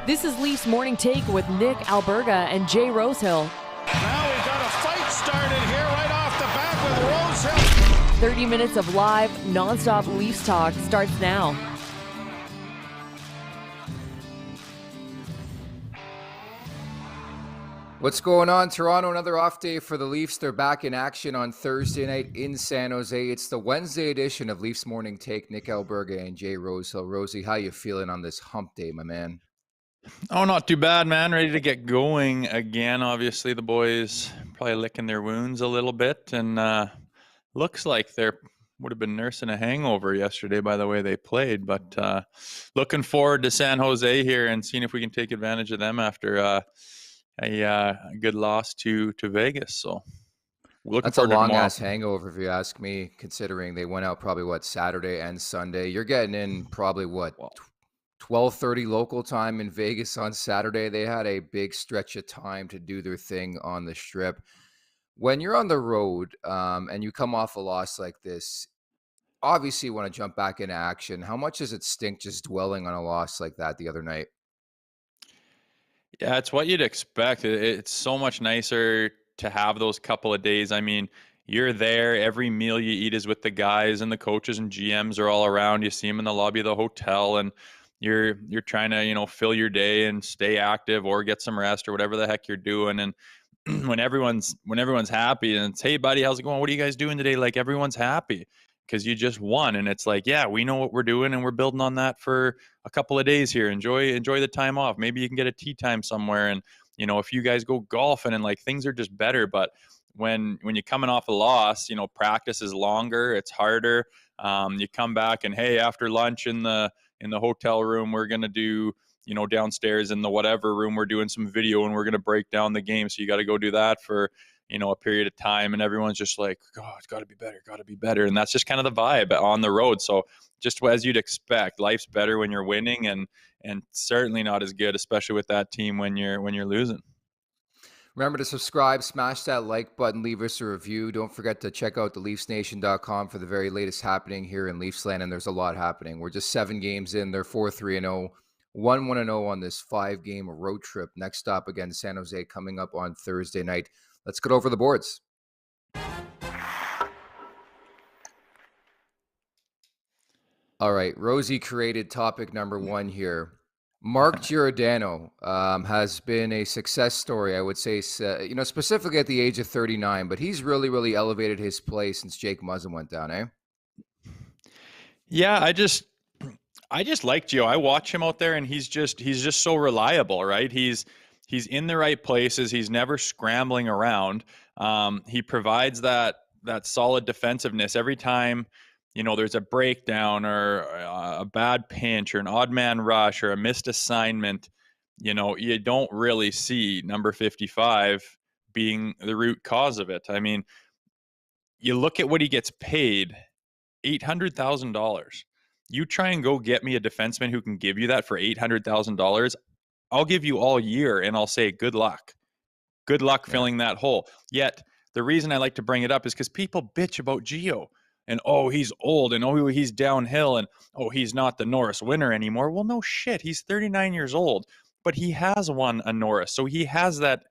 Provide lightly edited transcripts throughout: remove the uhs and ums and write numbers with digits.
This is Leafs Morning Take with Nick Alberga and Jay Rosehill. Now we've got a fight started here right off the bat with Rosehill. 30 minutes of live, nonstop Leafs talk starts now. What's going on, Toronto? Another off day for the Leafs. They're back in action on Thursday night in San Jose. It's the Wednesday edition of Leafs Morning Take. Nick Alberga and Jay Rosehill. Rosie, how you feeling on this hump day, my man? Oh, not too bad, man. Ready to get going again. Obviously, the boys probably licking their wounds a little bit, and looks like they would have been nursing a hangover yesterday by the way they played. But looking forward to San Jose here and seeing if we can take advantage of them after a good loss to Vegas. So that's a long-ass hangover, if you ask me, considering they went out probably, Saturday and Sunday. You're getting in probably, 12:30 local time in Vegas on Saturday. They had a big stretch of time to do their thing on the Strip. When you're on the road and you come off a loss like this, obviously you want to jump back into action. How much does it stink just dwelling on a loss like that the other night? Yeah, it's what you'd expect. It's so much nicer to have those couple of days. I mean, you're there. Every meal you eat is with the guys, and the coaches and GMs are all around. You see them in the lobby of the hotel, and you're trying to, fill your day and stay active or get some rest or whatever the heck you're doing. And when everyone's happy and it's, hey buddy, how's it going? What are you guys doing today? Like, everyone's happy because you just won. And it's like, yeah, we know what we're doing and we're building on that for a couple of days here. Enjoy the time off. Maybe you can get a tea time somewhere. And, if you guys go golfing and like things are just better. But when you're coming off a loss, practice is longer, it's harder. You come back and, hey, after lunch in the hotel room, we're going to do, downstairs in the whatever room, we're doing some video and we're going to break down the game. So you got to go do that for, a period of time. And everyone's just like, oh, it's got to be better. And that's just kind of the vibe on the road. So just as you'd expect, life's better when you're winning and certainly not as good, especially with that team when you're losing. Remember to subscribe, smash that like button, leave us a review. Don't forget to check out theleafsnation.com for the very latest happening here in Leafsland, and there's a lot happening. We're just 7 games in. They're 4-3-0, 1-1-0 on this 5-game road trip. Next stop against San Jose coming up on Thursday night. Let's get over the boards. All right, Rosie created topic number 1 here. Mark Giordano has been a success story, I would say, specifically at the age of 39, but he's really, really elevated his play since Jake Muzzin went down, eh? Yeah, I just like Gio. I watch him out there and he's just so reliable, right? He's in the right places. He's never scrambling around. He provides that solid defensiveness every time, there's a breakdown or a bad pinch or an odd man rush or a missed assignment. You don't really see number 55 being the root cause of it. I mean, you look at what he gets paid, $800,000. You try and go get me a defenseman who can give you that for $800,000. I'll give you all year and I'll say, good luck. Good luck filling that hole. Yet the reason I like to bring it up is because people bitch about Gio. And, oh, he's old, and, oh, he's downhill, and, oh, he's not the Norris winner anymore. Well, no shit. He's 39 years old, but he has won a Norris. So he has that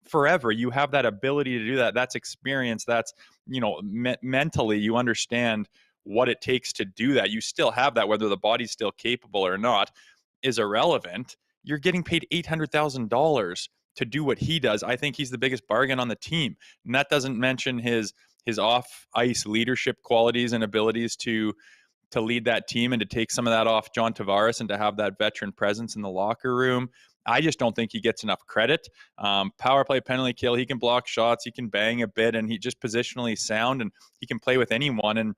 forever. You have that ability to do that. That's experience. That's, mentally you understand what it takes to do that. You still have that, whether the body's still capable or not is irrelevant. You're getting paid $800,000 to do what he does. I think he's the biggest bargain on the team. And that doesn't mention his off-ice leadership qualities and abilities to lead that team and to take some of that off John Tavares and to have that veteran presence in the locker room. I just don't think he gets enough credit. Power play, penalty kill, he can block shots, he can bang a bit, and he just positionally sound, and he can play with anyone. And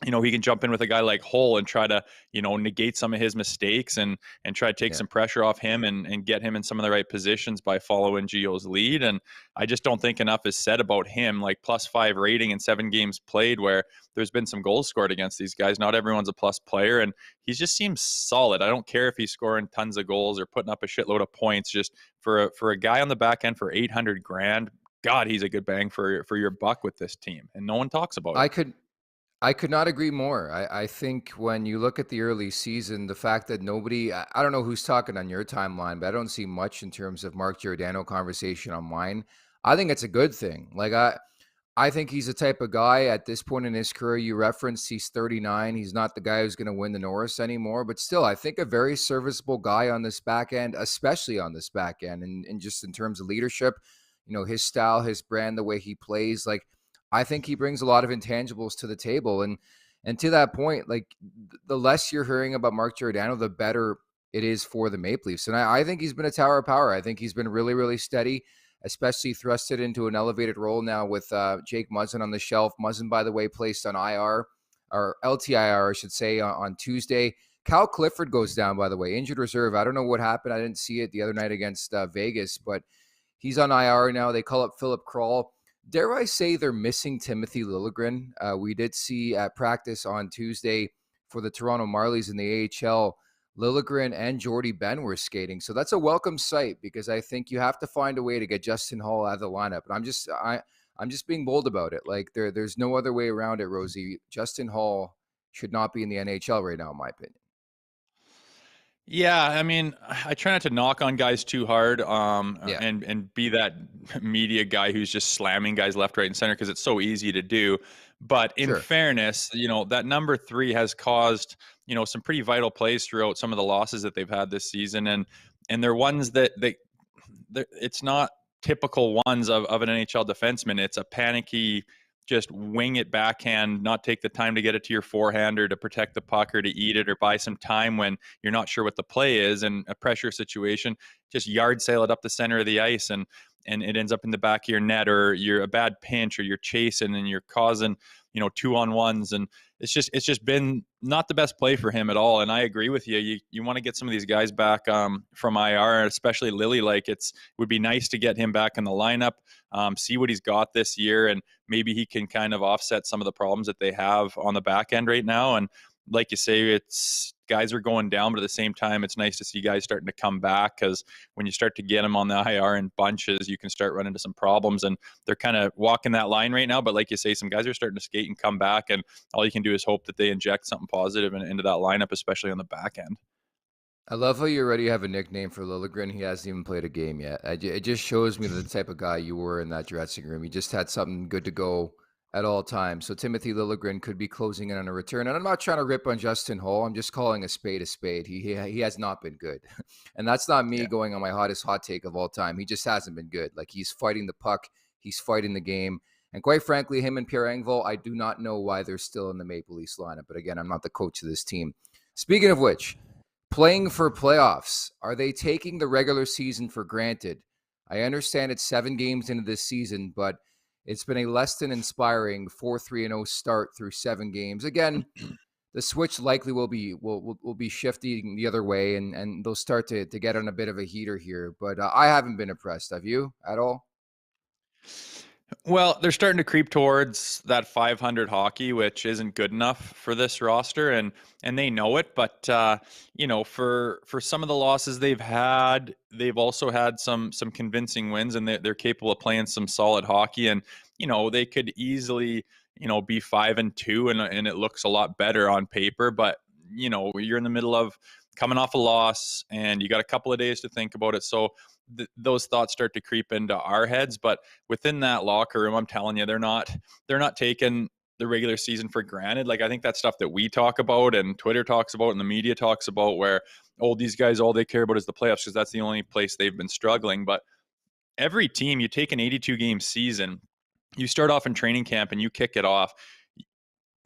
he can jump in with a guy like Hull and try to, negate some of his mistakes and try to take some pressure off him and get him in some of the right positions by following Gio's lead. And I just don't think enough is said about him, like +5 rating in 7 games played where there's been some goals scored against these guys. Not everyone's a plus player, and he just seems solid. I don't care if he's scoring tons of goals or putting up a shitload of points. Just for a guy on the back end for $800,000, God, he's a good bang for your buck with this team, and no one talks about it. I could not agree more. I think when you look at the early season, the fact that I don't know who's talking on your timeline, but I don't see much in terms of Mark Giordano conversation on mine. I think it's a good thing. I think he's the type of guy at this point in his career. You referenced he's 39. He's not the guy who's going to win the Norris anymore, but still, I think a very serviceable guy on this back end, especially on this back end, and just in terms of leadership, his style, his brand, the way he plays. Like, I think he brings a lot of intangibles to the table, and to that point, like the less you're hearing about Mark Giordano, the better it is for the Maple Leafs. And I think he's been a tower of power. I think he's been really, really steady, especially thrusted into an elevated role now with Jake Muzzin on the shelf. Muzzin, by the way, placed on IR, or LTIR, I should say, on Tuesday. Cal Clifford goes down, by the way, injured reserve. I don't know what happened. I didn't see it the other night against Vegas, but he's on IR now. They call up Philip Kroll. Dare I say they're missing Timothy Liljegren? We did see at practice on Tuesday for the Toronto Marlies in the AHL, Liljegren and Jordy Ben were skating. So that's a welcome sight, because I think you have to find a way to get Justin Hall out of the lineup. And I'm just being bold about it. Like there's no other way around it, Rosie. Justin Hall should not be in the NHL right now, in my opinion. Yeah, I mean, I try not to knock on guys too hard, Yeah. and be that media guy who's just slamming guys left, right, and center because it's so easy to do. But in Sure. fairness, that number 3 has caused some pretty vital plays throughout some of the losses that they've had this season, and they're ones that it's not typical ones of an NHL defenseman. It's a panicky, just wing it backhand, not take the time to get it to your forehand or to protect the puck or to eat it or buy some time when you're not sure what the play is in a pressure situation. Just yard sail it up the center of the ice and it ends up in the back of your net, or you're a bad pinch, or you're chasing and you're causing 2-on-1s, and it's just been not the best play for him at all. And I agree with you. You want to get some of these guys back from IR, especially Lily. Like it would be nice to get him back in the lineup, see what he's got this year, and maybe he can kind of offset some of the problems that they have on the back end right now. And like you say, it's guys are going down, but at the same time, it's nice to see guys starting to come back, because when you start to get them on the IR in bunches, you can start running into some problems, and they're kind of walking that line right now. But like you say, some guys are starting to skate and come back, and all you can do is hope that they inject something positive into that lineup, especially on the back end. I love how you already have a nickname for Liljegren. He hasn't even played a game yet. It just shows me the type of guy you were in that dressing room. You just had something good to go at all times. So Timothy Liljegren could be closing in on a return. And I'm not trying to rip on Justin Hall. I'm just calling a spade a spade. He has not been good. And that's not me going on my hottest hot take of all time. He just hasn't been good. Like, he's fighting the puck. He's fighting the game. And quite frankly, him and Pierre Engvall, I do not know why they're still in the Maple Leafs lineup. But again, I'm not the coach of this team. Speaking of which, playing for playoffs, are they taking the regular season for granted? I understand it's 7 games into this season, but it's been a less than inspiring 4-3-0 start through 7 games. Again, the switch likely will be shifting the other way, and they'll start to get on a bit of a heater here. But I haven't been impressed. Have you at all? Well, they're starting to creep towards that 500 hockey, which isn't good enough for this roster, and they know it. But for some of the losses they've had, they've also had some convincing wins, and they're capable of playing some solid hockey. And they could easily be 5-2, and it looks a lot better on paper. But you're in the middle of coming off a loss, and you got a couple of days to think about it. So those thoughts start to creep into our heads. But within that locker room, I'm telling you, they're not taking the regular season for granted. Like, I think that's stuff that we talk about and Twitter talks about and the media talks about, where these guys, all they care about is the playoffs, because that's the only place they've been struggling. But every team, you take an 82 game season, you start off in training camp and you kick it off.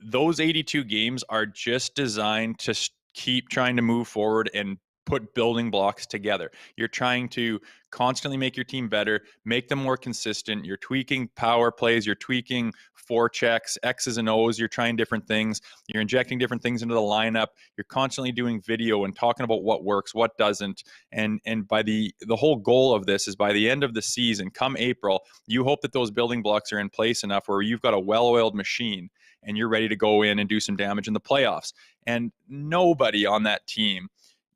Those 82 games are just designed to keep trying to move forward and put building blocks together. You're trying to constantly make your team better, make them more consistent. You're tweaking power plays, you're tweaking forechecks, X's and O's, you're trying different things. You're injecting different things into the lineup. You're constantly doing video and talking about what works, what doesn't. And by the whole goal of this is, by the end of the season, come April, you hope that those building blocks are in place enough where you've got a well-oiled machine and you're ready to go in and do some damage in the playoffs. And nobody on that team,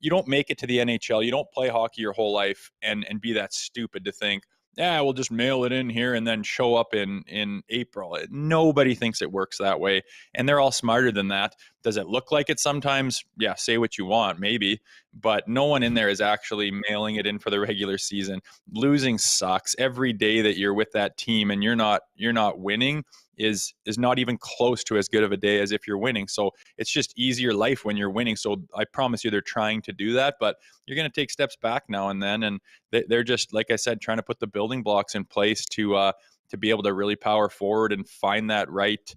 you don't make it to the NHL, you don't play hockey your whole life and be that stupid to think, yeah, we'll just mail it in here and then show up in April. Nobody thinks it works that way, and they're all smarter than that. Does it look like it sometimes? Yeah, say what you want, maybe, but no one in there is actually mailing it in for the regular season. Losing sucks. Every day that you're with that team and you're not winning is not even close to as good of a day as if you're winning. So it's just easier life when you're winning. So I promise you they're trying to do that, but you're going to take steps back now and then, and they're just, like I said, trying to put the building blocks in place to be able to really power forward and find that right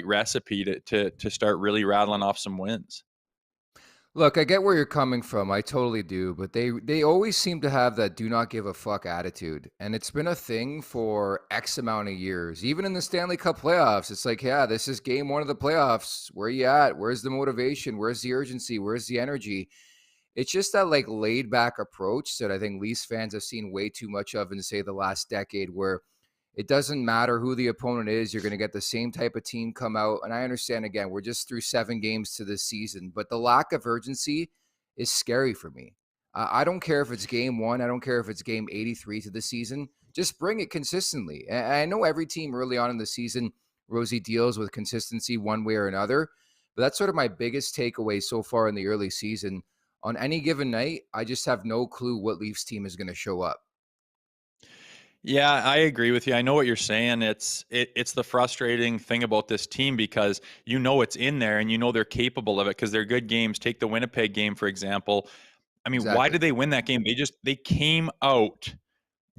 recipe to start really rattling off some wins. Look, I get where you're coming from. I totally do, but they always seem to have that do not give a fuck attitude. And it's been a thing for X amount of years. Even in the Stanley Cup playoffs, it's like, yeah, this is game 1 of the playoffs. Where are you at? Where's the motivation? Where's the urgency? Where's the energy? It's just that like laid back approach that I think Leafs fans have seen way too much of in, say, the last decade, where it doesn't matter who the opponent is. You're going to get the same type of team come out. And I understand, again, we're just through 7 games to this season, but the lack of urgency is scary for me. I don't care if it's game 1. I don't care if it's game 83 to the season. Just bring it consistently. And I know every team early on in the season, Rosie, deals with consistency one way or another. But that's sort of my biggest takeaway so far in the early season. On any given night, I just have no clue what Leafs team is going to show up. Yeah, I agree with you. I know what you're saying. It's the frustrating thing about this team because you know it's in there and you know they're capable of it because they're good games. Take the Winnipeg game, for example. I mean, why Exactly. did they win that game? They came out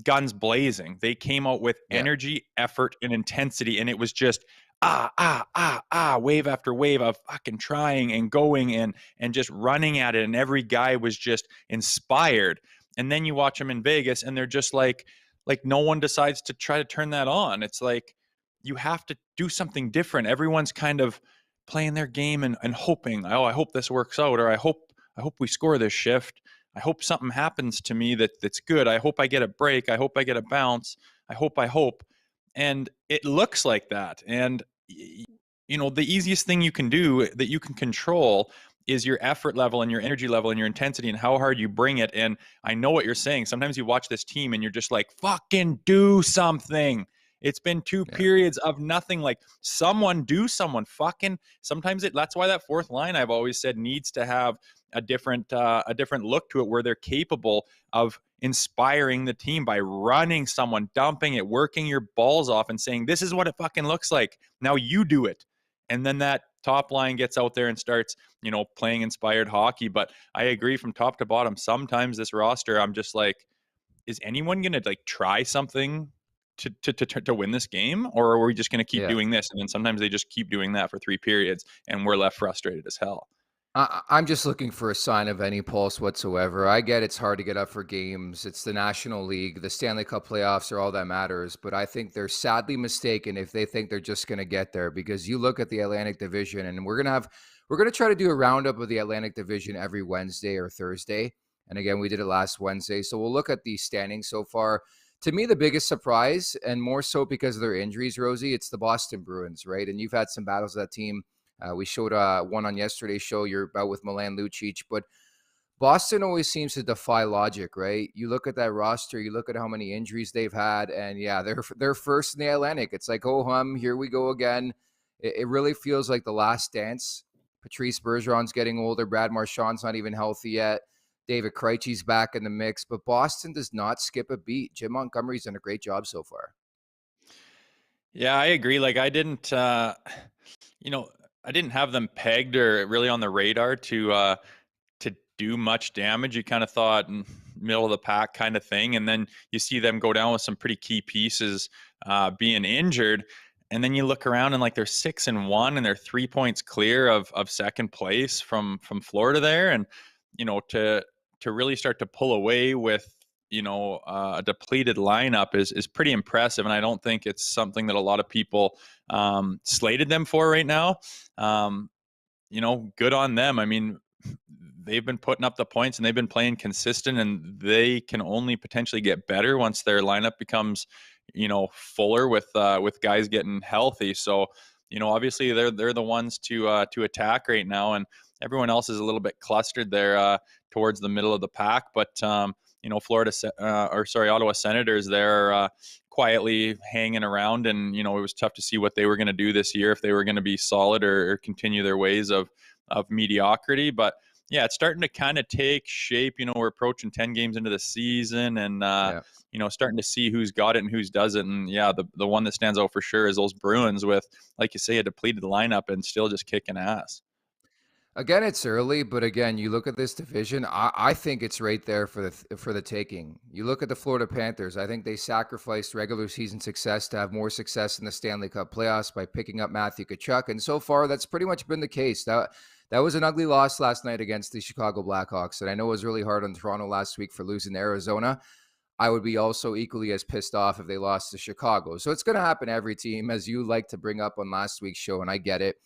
guns blazing. They came out with Yeah. energy, effort, and intensity, and it was just wave after wave of fucking trying and going and just running at it, and every guy was just inspired. And then you watch them in Vegas, and they're just like no one decides to try to turn that on. It's like you have to do something different. Everyone's kind of playing their game and hoping, oh, I hope this works out, or I hope we score this shift. I hope something happens to me that's good. I hope I get a break. I hope I get a bounce. I hope. And it looks like that. And, the easiest thing you can do that you can control is your effort level and your energy level and your intensity and how hard you bring it. And I know what you're saying. Sometimes you watch this team and you're just like, fucking do something. It's been 2 periods of nothing. Like someone fucking. Sometimes that's why that fourth line I've always said needs to have a different look to it, where they're capable of inspiring the team by running someone, dumping it, working your balls off, and saying, "This is what it fucking looks like. Now you do it." And then that top line gets out there and starts, playing inspired hockey. But I agree from top to bottom. Sometimes this roster, I'm just like, is anyone going to like try something to win this game, or are we just going to keep doing this? And then sometimes they just keep doing that for 3 periods, and we're left frustrated as hell. I'm just looking for a sign of any pulse whatsoever. I get it's hard to get up for games. It's the National League. The Stanley Cup playoffs are all that matters. But I think they're sadly mistaken if they think they're just going to get there, because you look at the Atlantic Division, and we're going to try to do a roundup of the Atlantic Division every Wednesday or Thursday. And again, we did it last Wednesday. So we'll look at the standings so far. To me, the biggest surprise, and more so because of their injuries, Rosie, it's the Boston Bruins, right? And you've had some battles with that team. We showed one on yesterday's show, you're about with Milan Lucic, but Boston always seems to defy logic, right? You look at that roster, you look at how many injuries they've had, and yeah, they're first in the Atlantic. It's like, oh, here we go again. It really feels like the last dance. Patrice Bergeron's getting older. Brad Marchand's not even healthy yet. David Krejci's back in the mix, but Boston does not skip a beat. Jim Montgomery's done a great job so far. Yeah, I agree. Like I didn't have them pegged or really on the radar to do much damage. You kind of thought middle of the pack kind of thing, and then you see them go down with some pretty key pieces being injured, and then you look around and like they're 6-1 and they're 3 points clear of second place from Florida there, and to really start to pull away with a depleted lineup is pretty impressive, and I don't think it's something that a lot of people slated them for right now. Good on them. I mean, they've been putting up the points and they've been playing consistent, and they can only potentially get better once their lineup becomes fuller with guys getting healthy. So obviously they're the ones to attack right now, and everyone else is a little bit clustered there towards the middle of the pack. But Ottawa Senators there quietly hanging around, and it was tough to see what they were going to do this year, if they were going to be solid or continue their ways of mediocrity. But yeah, it's starting to kind of take shape. We're approaching 10 games into the season, and starting to see who's got it and who's doesn't. And yeah, the one that stands out for sure is those Bruins with, like you say, a depleted lineup and still just kicking ass. Again, it's early, but again, you look at this division. I think it's right there for the taking. You look at the Florida Panthers. I think they sacrificed regular season success to have more success in the Stanley Cup playoffs by picking up Matthew Tkachuk, and so far, that's pretty much been the case. That was an ugly loss last night against the Chicago Blackhawks, and I know it was really hard on Toronto last week for losing to Arizona. I would be also equally as pissed off if they lost to Chicago. So it's going to happen to every team, as you like to bring up on last week's show, and I get it.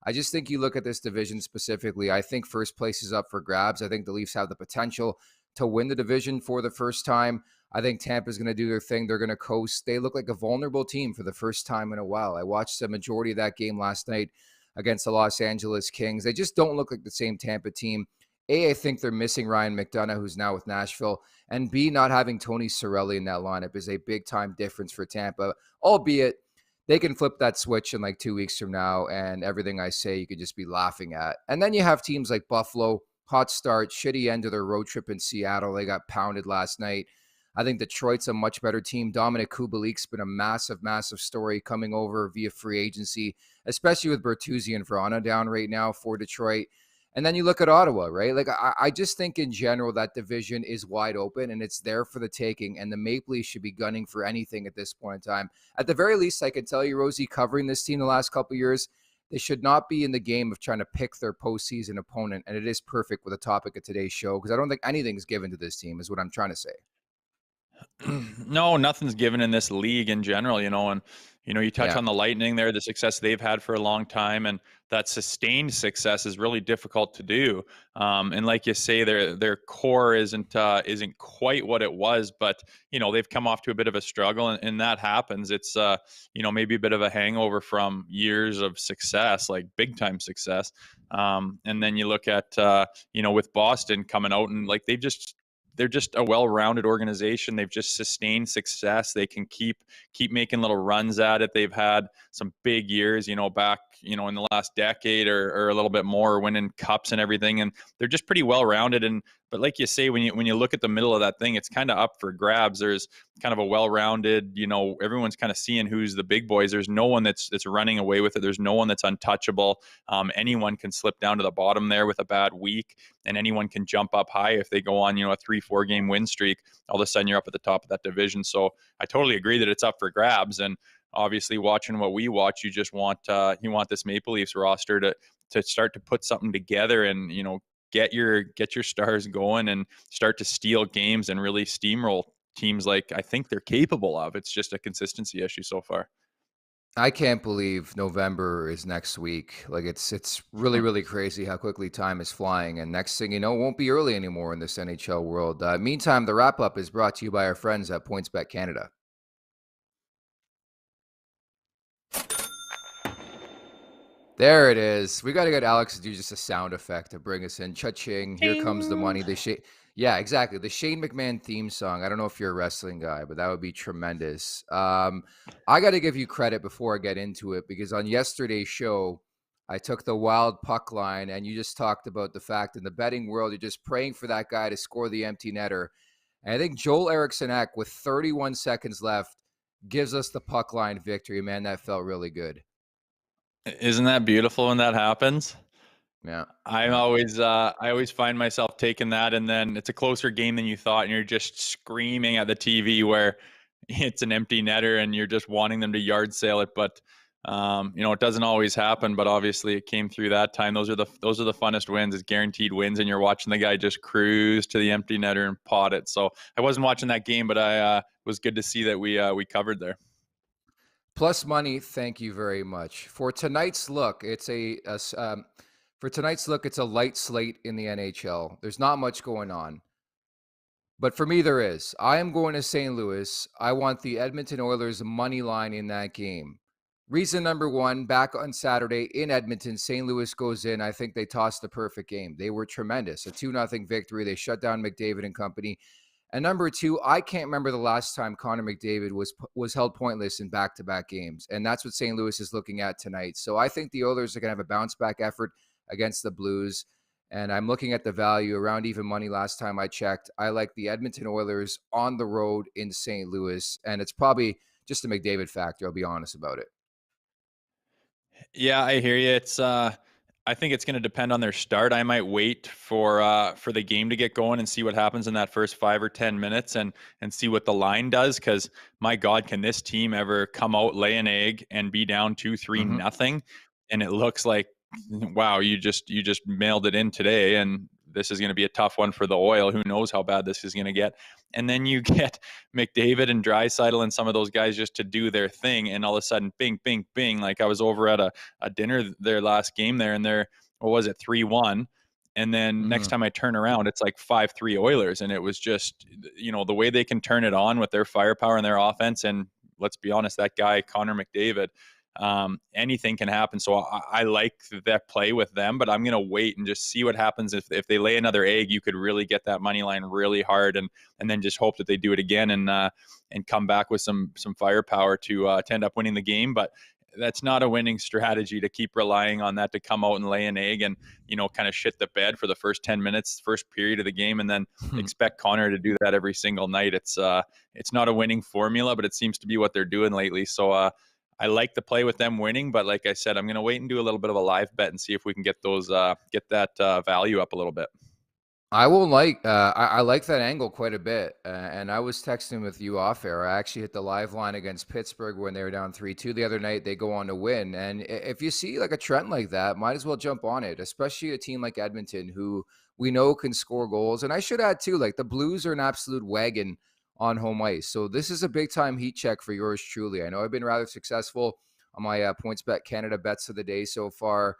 I just think you look at this division specifically. I think first place is up for grabs. I think the Leafs have the potential to win the division for the first time. I think Tampa's going to do their thing. They're going to coast. They look like a vulnerable team for the first time in a while. I watched the majority of that game last night against the Los Angeles Kings. They just don't look like the same Tampa team. A, I think they're missing Ryan McDonough, who's now with Nashville. And B, not having Tony Cirelli in that lineup is a big-time difference for Tampa, albeit they can flip that switch in like 2 weeks from now, and everything I say you could just be laughing at. And then you have teams like Buffalo, hot start, shitty end of their road trip in Seattle. They got pounded last night. I think Detroit's a much better team. Dominic Kubalik's been a massive, massive story coming over via free agency, especially with Bertuzzi and Vrana down right now for Detroit. And then you look at Ottawa, right? Like, I just think in general that division is wide open and it's there for the taking, and the Maple Leafs should be gunning for anything at this point in time. At the very least, I can tell you, Rosie, covering this team the last couple of years, they should not be in the game of trying to pick their postseason opponent, and it is perfect with the topic of today's show, because I don't think anything's given to this team, is what I'm trying to say. No, nothing's given in this league in general, and you touch on the Lightning there, the success they've had for a long time, and that sustained success is really difficult to do. And like you say, their core isn't quite what it was, but they've come off to a bit of a struggle, and that happens. It's maybe a bit of a hangover from years of success, like big time success. And then you look at with Boston coming out, and like they're just a well-rounded organization. They've just sustained success. They can keep making little runs at it. They've had some big years, back, in the last decade or a little bit more, winning cups and everything. And they're just pretty well-rounded. But like you say, when you look at the middle of that thing, it's kind of up for grabs. There's kind of a well-rounded, everyone's kind of seeing who's the big boys. There's no one that's running away with it. There's no one that's untouchable. Anyone can slip down to the bottom there with a bad week, and anyone can jump up high if they go on, a 3-4 game win streak. All of a sudden you're up at the top of that division. So I totally agree that it's up for grabs. And obviously, watching what we watch, you just want this Maple Leafs roster to start to put something together and get your stars going and start to steal games and really steamroll teams like I think they're capable of. It's just a consistency issue so far. I can't believe November is next week. Like, it's really, really crazy how quickly time is flying. And next thing you know, it won't be early anymore in this NHL world. Meantime, the wrap-up is brought to you by our friends at PointsBet Canada. There it is. We got to get Alex to do just a sound effect to bring us in. Cha-ching. Here comes the money. Yeah, exactly. The Shane McMahon theme song. I don't know if you're a wrestling guy, but that would be tremendous. I got to give you credit before I get into it, because on yesterday's show, I took the wild puck line, and you just talked about the fact in the betting world, you're just praying for that guy to score the empty netter. And I think Joel Eriksson-Ek, with 31 seconds left, gives us the puck line victory. Man, that felt really good. Isn't that beautiful when that happens? Yeah. I always find myself taking that, and then it's a closer game than you thought, and you're just screaming at the TV where it's an empty netter and you're just wanting them to yard sale it. But it doesn't always happen, but obviously it came through that time. Those are the funnest wins, is guaranteed wins, and you're watching the guy just cruise to the empty netter and pot it. So I wasn't watching that game, but it was good to see that we covered there. Plus money, thank you very much. For tonight's look, it's a light slate in the NHL. There's not much going on. But for me, there is. I am going to St. Louis. I want the Edmonton Oilers money line in that game. Reason number one, back on Saturday in Edmonton, St. Louis goes in. I think they tossed the perfect game. They were tremendous. A 2-0 victory. They shut down McDavid and company. And number two, I can't remember the last time Connor McDavid was held pointless in back-to-back games. And that's what St. Louis is looking at tonight. So I think the Oilers are going to have a bounce-back effort against the Blues. And I'm looking at the value around even money last time I checked. I like the Edmonton Oilers on the road in St. Louis. And it's probably just a McDavid factor, I'll be honest about it. Yeah, I hear you. It's I think it's going to depend on their start. I might wait for the game to get going and see what happens in that first 5 or 10 minutes and see what the line does. Because my God, can this team ever come out, lay an egg, and be down 2-3 nothing? And it looks like, wow, you just mailed it in today, and this is going to be a tough one for the Oil. Who knows how bad this is going to get? And then you get McDavid and Draisaitl and some of those guys just to do their thing, and all of a sudden, bing, bing, bing. Like I was over at a dinner their last game there, and they're, what was it, 3-1. And then next time I turn around, it's like 5-3 Oilers. And it was just, the way they can turn it on with their firepower and their offense. And let's be honest, that guy, Connor McDavid, anything can happen. So I like that play with them, but I'm going to wait and just see what happens. If they lay another egg, you could really get that money line really hard and then just hope that they do it again and come back with some firepower to end up winning the game. But that's not a winning strategy to keep relying on that to come out and lay an egg and, kind of shit the bed for the first 10 minutes, first period of the game, and then expect Connor to do that every single night. It's not a winning formula, but it seems to be what they're doing lately. So I like the play with them winning, but like I said, I'm going to wait and do a little bit of a live bet and see if we can get that value up a little bit. I will I like that angle quite a bit. And I was texting with you off air. I actually hit the live line against Pittsburgh when they were down 3-2 the other night. They go on to win. And if you see like a trend like that, might as well jump on it, especially a team like Edmonton, who we know can score goals. And I should add too, like the Blues are an absolute wagon on home ice. So this is a big time heat check for yours truly. I know I've been rather successful on my PointsBet Canada bets of the day so far.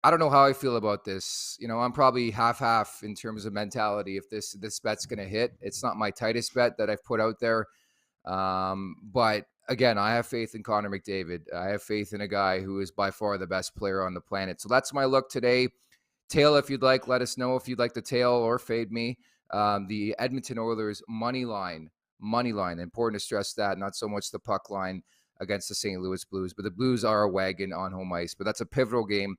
I don't know how I feel about this. I'm probably half in terms of mentality if this bet's going to hit. It's not my tightest bet that I've put out there. But again, I have faith in Connor McDavid. I have faith in a guy who is by far the best player on the planet. So that's my look today. Tail, if you'd like, let us know if you'd like to tail or fade me. The Edmonton Oilers money line. Important to stress that, not so much the puck line against the St. Louis Blues. But the Blues are a wagon on home ice. But that's a pivotal game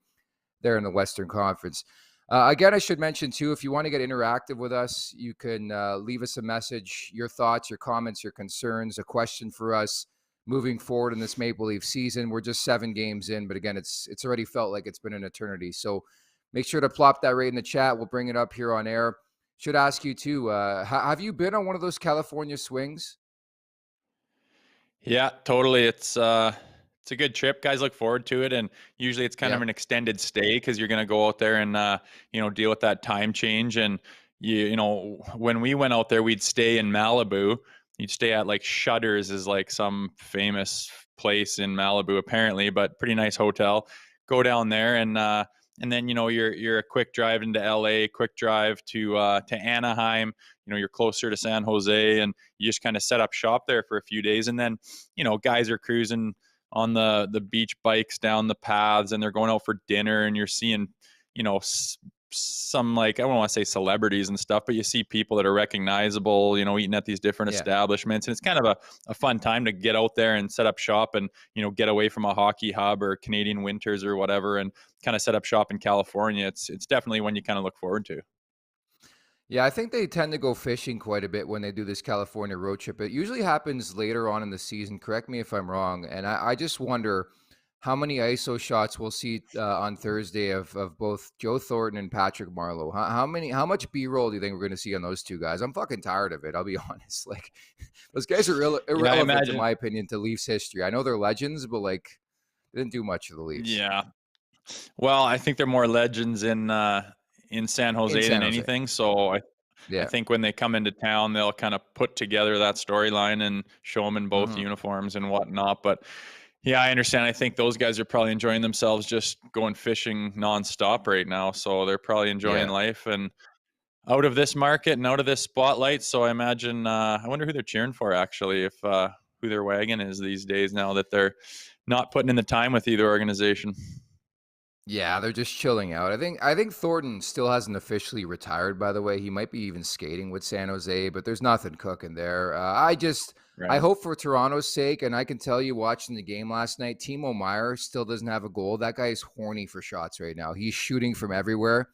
there in the Western Conference. Again, I should mention, too, if you want to get interactive with us, you can leave us a message, your thoughts, your comments, your concerns, a question for us moving forward in this Maple Leaf season. We're just 7 games in, but again, it's already felt like it's been an eternity. So make sure to plop that right in the chat. We'll bring it up here on air. Should ask you, too, have you been on one of those California swings? Yeah, totally. It's a good trip. Guys look forward to it. And usually it's kind of an extended stay because you're going to go out there and, deal with that time change. And, when we went out there, we'd stay in Malibu. You'd stay at like Shutters is like some famous place in Malibu, apparently, but pretty nice hotel. Go down there and then, you're a quick drive into LA, quick drive to Anaheim. You're closer to San Jose, and you just kind of set up shop there for a few days. And then, guys are cruising on the beach bikes down the paths, and they're going out for dinner, and you're seeing, some, like, I don't want to say celebrities and stuff, but you see people that are recognizable, eating at these different establishments. And it's kind of a fun time to get out there and set up shop and, get away from a hockey hub or Canadian winters or whatever and kind of set up shop in California. It's definitely one you kind of look forward to. Yeah, I think they tend to go fishing quite a bit when they do this California road trip. It usually happens later on in the season. Correct me if I'm wrong. And I just wonder how many ISO shots we'll see on Thursday of both Joe Thornton and Patrick Marleau. How much B-roll do you think we're going to see on those two guys? I'm fucking tired of it. I'll be honest. Like, those guys are irrelevant in my opinion to Leafs history. I know they're legends, but like, they didn't do much for the Leafs. Yeah. Well, I think they're more legends in San Jose than anything. So I think when they come into town, they'll kind of put together that storyline and show them in both uniforms and whatnot. But yeah, I understand. I think those guys are probably enjoying themselves just going fishing nonstop right now. So they're probably enjoying life and out of this market and out of this spotlight. So I imagine, I wonder who they're cheering for actually, if who their wagon is these days now that they're not putting in the time with either organization. Yeah, they're just chilling out. I think Thornton still hasn't officially retired, by the way. He might be even skating with San Jose, but there's nothing cooking there. I Right. hope for Toronto's sake, and I can tell you watching the game last night, Timo Meier still doesn't have a goal. That guy is horny for shots right now. He's shooting from everywhere.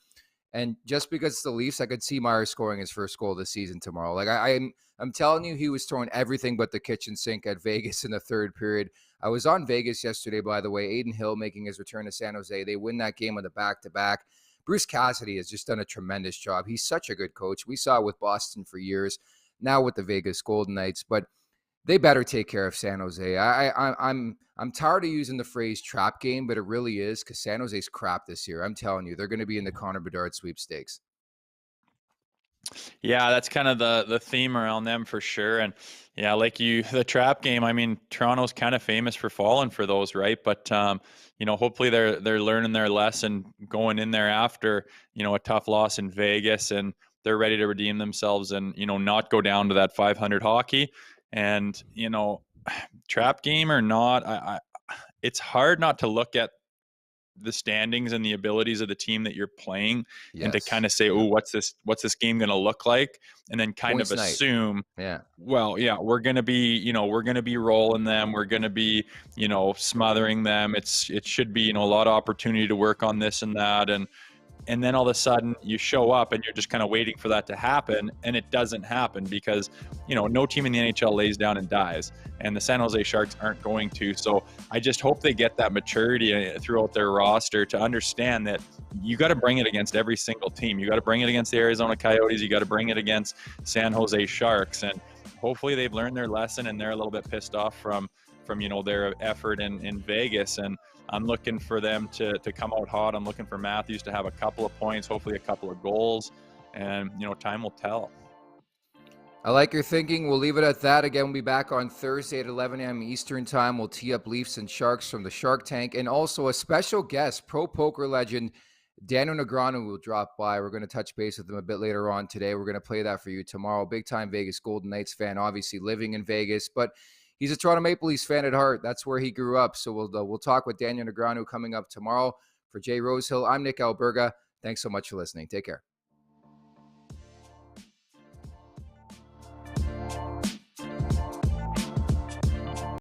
And just because it's the Leafs, I could see Meyer scoring his first goal this season tomorrow. Like I'm telling you, he was throwing everything but the kitchen sink at Vegas in the third period. I was on Vegas yesterday, by the way. Aiden Hill making his return to San Jose. They win that game on the back-to-back. Bruce Cassidy has just done a tremendous job. He's such a good coach. We saw it with Boston for years, now with the Vegas Golden Knights. But they better take care of San Jose. I'm tired of using the phrase trap game, but it really is because San Jose's crap this year. I'm telling you, they're going to be in the Connor Bedard sweepstakes. Yeah, that's kind of the theme around them for sure. And yeah, like the trap game. I mean, Toronto's kind of famous for falling for those, right? But hopefully they're learning their lesson going in there after a tough loss in Vegas, and they're ready to redeem themselves and not go down to that 500 hockey. And trap game or not, it's hard not to look at the standings and the abilities of the team that you're playing and to kind Yes. of say, oh, what's this game going to look like? And then kind Points of night. assume, Yeah. well, yeah, we're going to be rolling them. We're going to be, smothering them. It should be, a lot of opportunity to work on this and that. And then all of a sudden you show up and you're just kind of waiting for that to happen, and it doesn't happen because no team in the NHL lays down and dies, and the San Jose Sharks aren't going to. So I just hope they get that maturity throughout their roster to understand that you got to bring it against every single team. You got to bring it against the Arizona Coyotes. You got to bring it against San Jose Sharks, and hopefully they've learned their lesson and they're a little bit pissed off from their effort in Vegas. And I'm looking for them to come out hot. I'm looking for Matthews to have a couple of points, hopefully a couple of goals, and time will tell. I like your thinking. We'll leave it at that. Again, we'll be back on Thursday at 11 a.m. Eastern Time. We'll tee up Leafs and Sharks from the Shark Tank. And also a special guest, pro poker legend Daniel Negreanu will drop by. We're going to touch base with him a bit later on today. We're going to play that for you tomorrow. Big-time Vegas Golden Knights fan, obviously living in Vegas. But he's a Toronto Maple Leafs fan at heart. That's where he grew up. So we'll talk with Daniel Negreanu coming up tomorrow. For Jay Rosehill, I'm Nick Alberga. Thanks so much for listening. Take care.